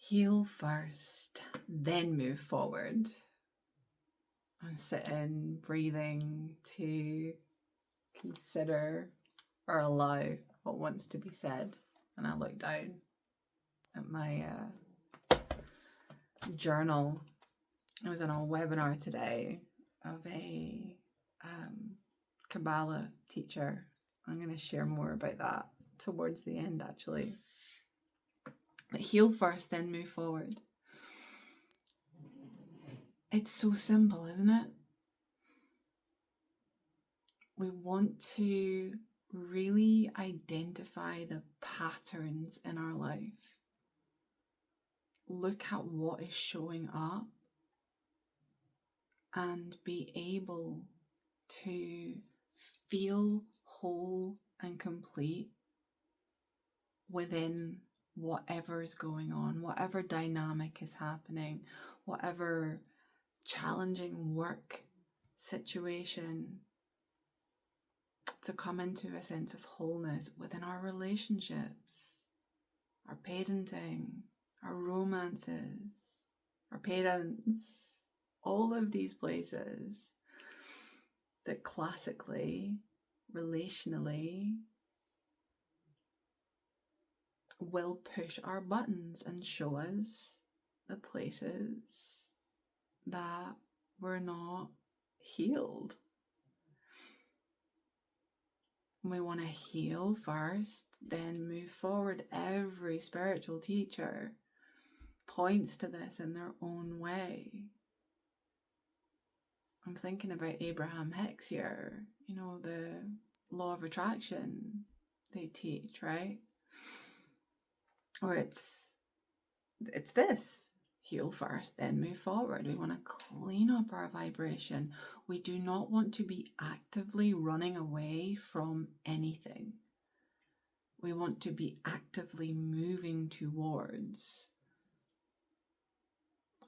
Heal first, then move forward. I'm sitting, breathing to consider or allow what wants to be said. And I look down at my journal. I was on a webinar today of a Kabbalah teacher. I'm going to share more about that towards the end, actually. But heal first, then move forward. It's so simple, isn't it? We want to really identify the patterns in our life. Look at what is showing up and be able to feel whole and complete within whatever is going on, whatever dynamic is happening, whatever challenging work situation, to come into a sense of wholeness within our relationships, our parenting, our romances, our parents, all of these places that classically, relationally, will push our buttons and show us the places that we're not healed. We want to heal first, then move forward. Every spiritual teacher points to this in their own way. I'm thinking about Abraham Hicks here, the law of attraction they teach, right? Or it's this. Heal first, then move forward. We want to clean up our vibration. We do not want to be actively running away from anything. We want to be actively moving towards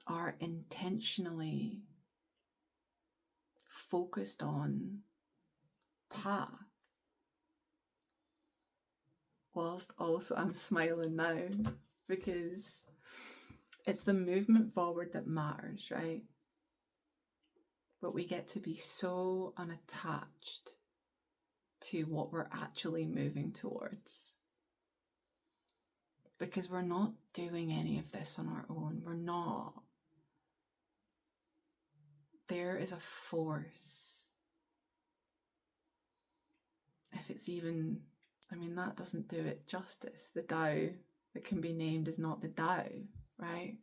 our intentionally focused on path. Whilst also I'm smiling now because it's the movement forward that matters, right? But we get to be so unattached to what we're actually moving towards. Because we're not doing any of this on our own. We're not. There is a force. If it's even, that doesn't do it justice. The Tao that can be named is not the Tao, right?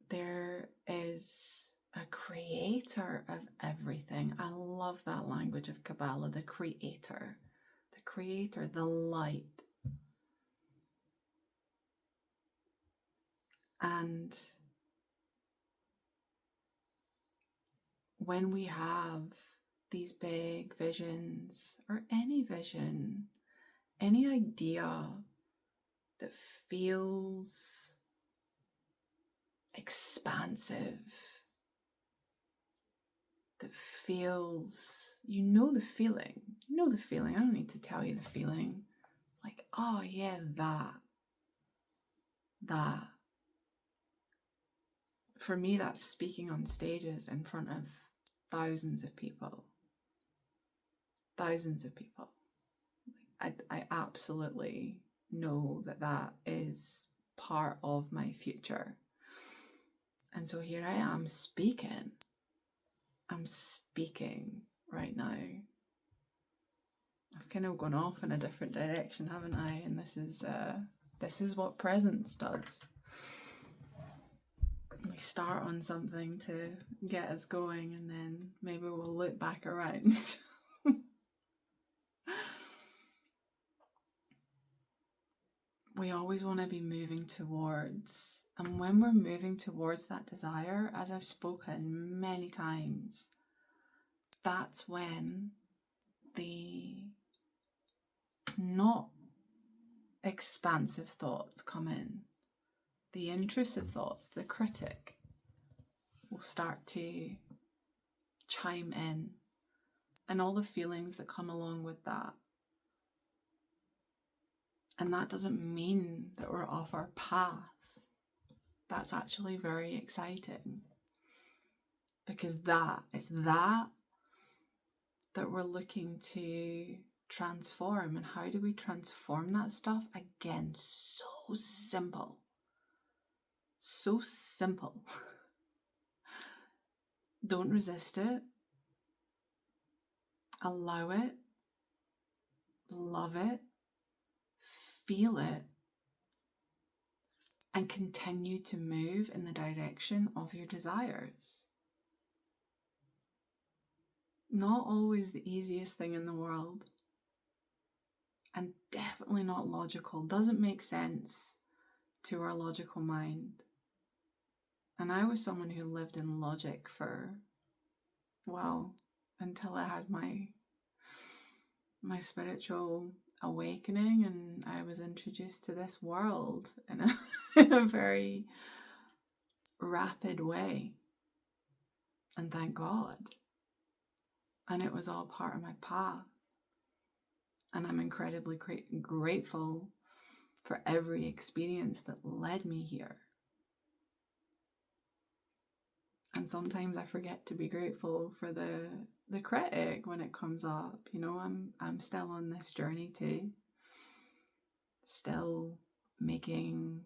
There is a creator of everything. I love that language of Kabbalah, the creator, the light. And when we have these big visions, or any vision, any idea that feels expansive, that feels, the feeling, I don't need to tell you the feeling, like, oh yeah, that. For me, that's speaking on stages in front of thousands of people. I absolutely know that is part of my future. And so here I am speaking. I'm speaking right now. I've kind of gone off in a different direction, haven't I? And this is what presence does. We start on something to get us going, and then maybe we'll look back around. We always want to be moving towards, and when we're moving towards that desire, as I've spoken many times, that's when the not expansive thoughts come in. The intrusive thoughts, the critic, will start to chime in, and all the feelings that come along with that. And that doesn't mean that we're off our path. That's actually very exciting. Because it's that we're looking to transform. And how do we transform that stuff? Again, so simple. So simple. Don't resist it. Allow it. Love it. Feel it. And continue to move in the direction of your desires. Not always the easiest thing in the world. And definitely not logical. Doesn't make sense to our logical mind. And I was someone who lived in logic for, well, until I had my spiritual awakening and I was introduced to this world in a very rapid way. And thank God. And it was all part of my path. And I'm incredibly grateful for every experience that led me here. And sometimes I forget to be grateful for the critic when it comes up. You know, I'm still on this journey too. Still making,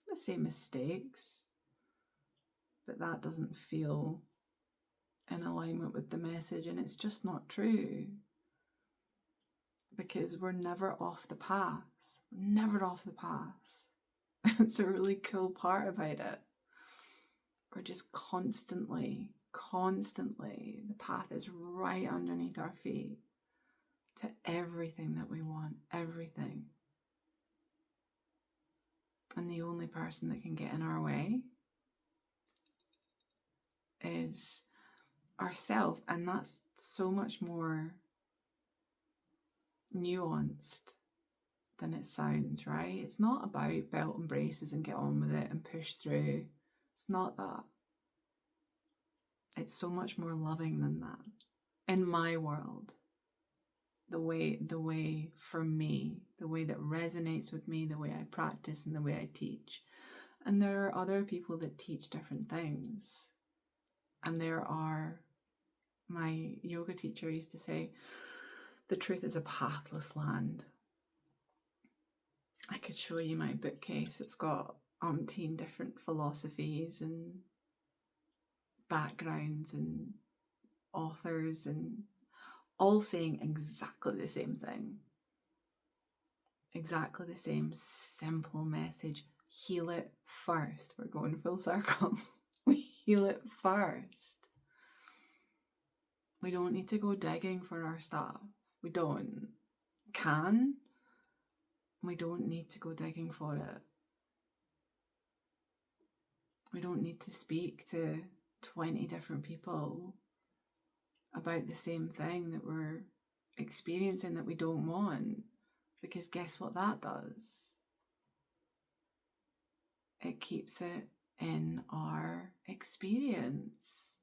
let's say, mistakes. But that doesn't feel in alignment with the message, and it's just not true. Because we're never off the path. We're never off the path. It's a really cool part about it. We're just constantly, the path is right underneath our feet to everything that we want, everything. And the only person that can get in our way is ourself. And that's so much more nuanced than it sounds, right? It's not about belt and braces and get on with it and push through. It's not that. It's so much more loving than that. In my world, the way for me, the way that resonates with me, the way I practice and the way I teach. And there are other people that teach different things. And my yoga teacher used to say, the truth is a pathless land. I could show you my bookcase. It's got umpteen different philosophies and backgrounds and authors and all saying exactly the same thing. Exactly the same simple message. Heal it first. We're going full circle. We heal it first. We don't need to go digging for our stuff. We don't. We don't need to go digging for it. We don't need to speak to 20 different people about the same thing that we're experiencing that we don't want. Because guess what that does? It keeps it in our experience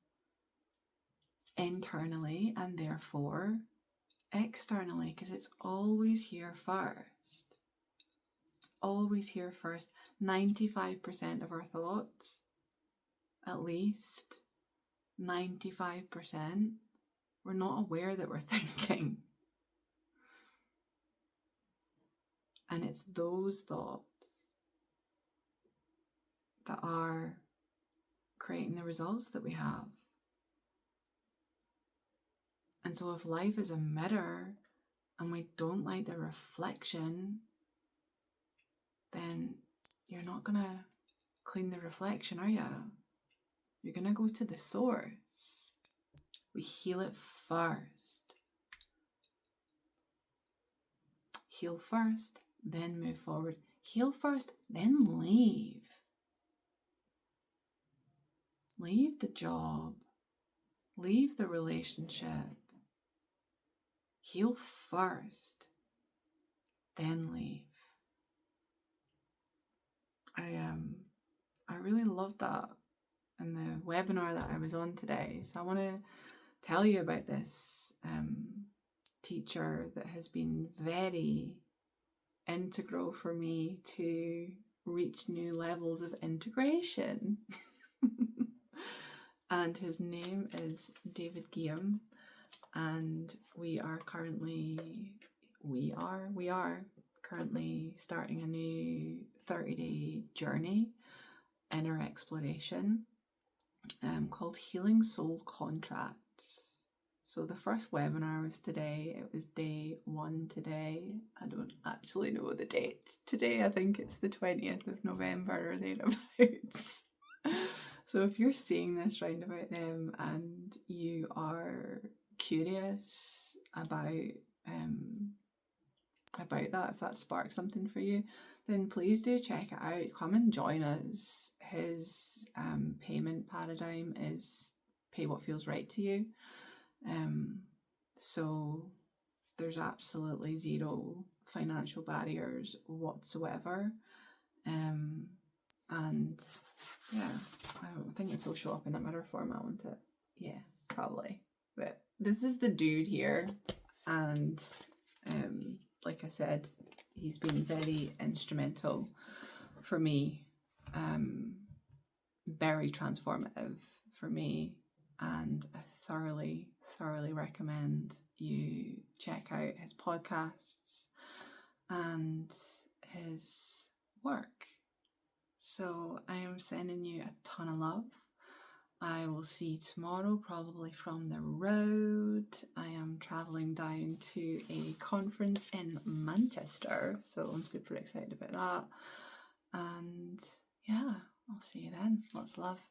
internally and therefore externally, because it's always here first. It's always here first. 95% of our thoughts, at least 95%, we're not aware that we're thinking. And it's those thoughts that are creating the results that we have. And so if life is a mirror and we don't like the reflection, then you're not going to clean the reflection, are you? You're going to go to the source. We heal it first. Heal first, then move forward. Heal first, then leave. Leave the job. Leave the relationship. Heal first, then leave. I really loved that in the webinar that I was on today. So I want to tell you about this teacher that has been very integral for me to reach new levels of integration. And his name is David Guillaume, and we are currently starting a new 30-day journey, inner exploration, called Healing Soul Contracts. So the first webinar was today. It was day 1 today. I don't actually know the date today. I think it's the 20th of November or thereabouts. So if you're seeing this round about then and you are curious about that, if that sparks something for you, then please do check it out. Come and join us. His payment paradigm is pay what feels right to you. So there's absolutely zero financial barriers whatsoever. And yeah, I don't think this will show up in a mirror format, won't it? Yeah, probably. But this is the dude here, and like I said, he's been very instrumental for me, very transformative for me, and I thoroughly recommend you check out his podcasts and his work. So I am sending you a ton of love. I will see you tomorrow, probably from the road. I am traveling down to a conference in Manchester, so I'm super excited about that. And yeah, I'll see you then. Lots of love.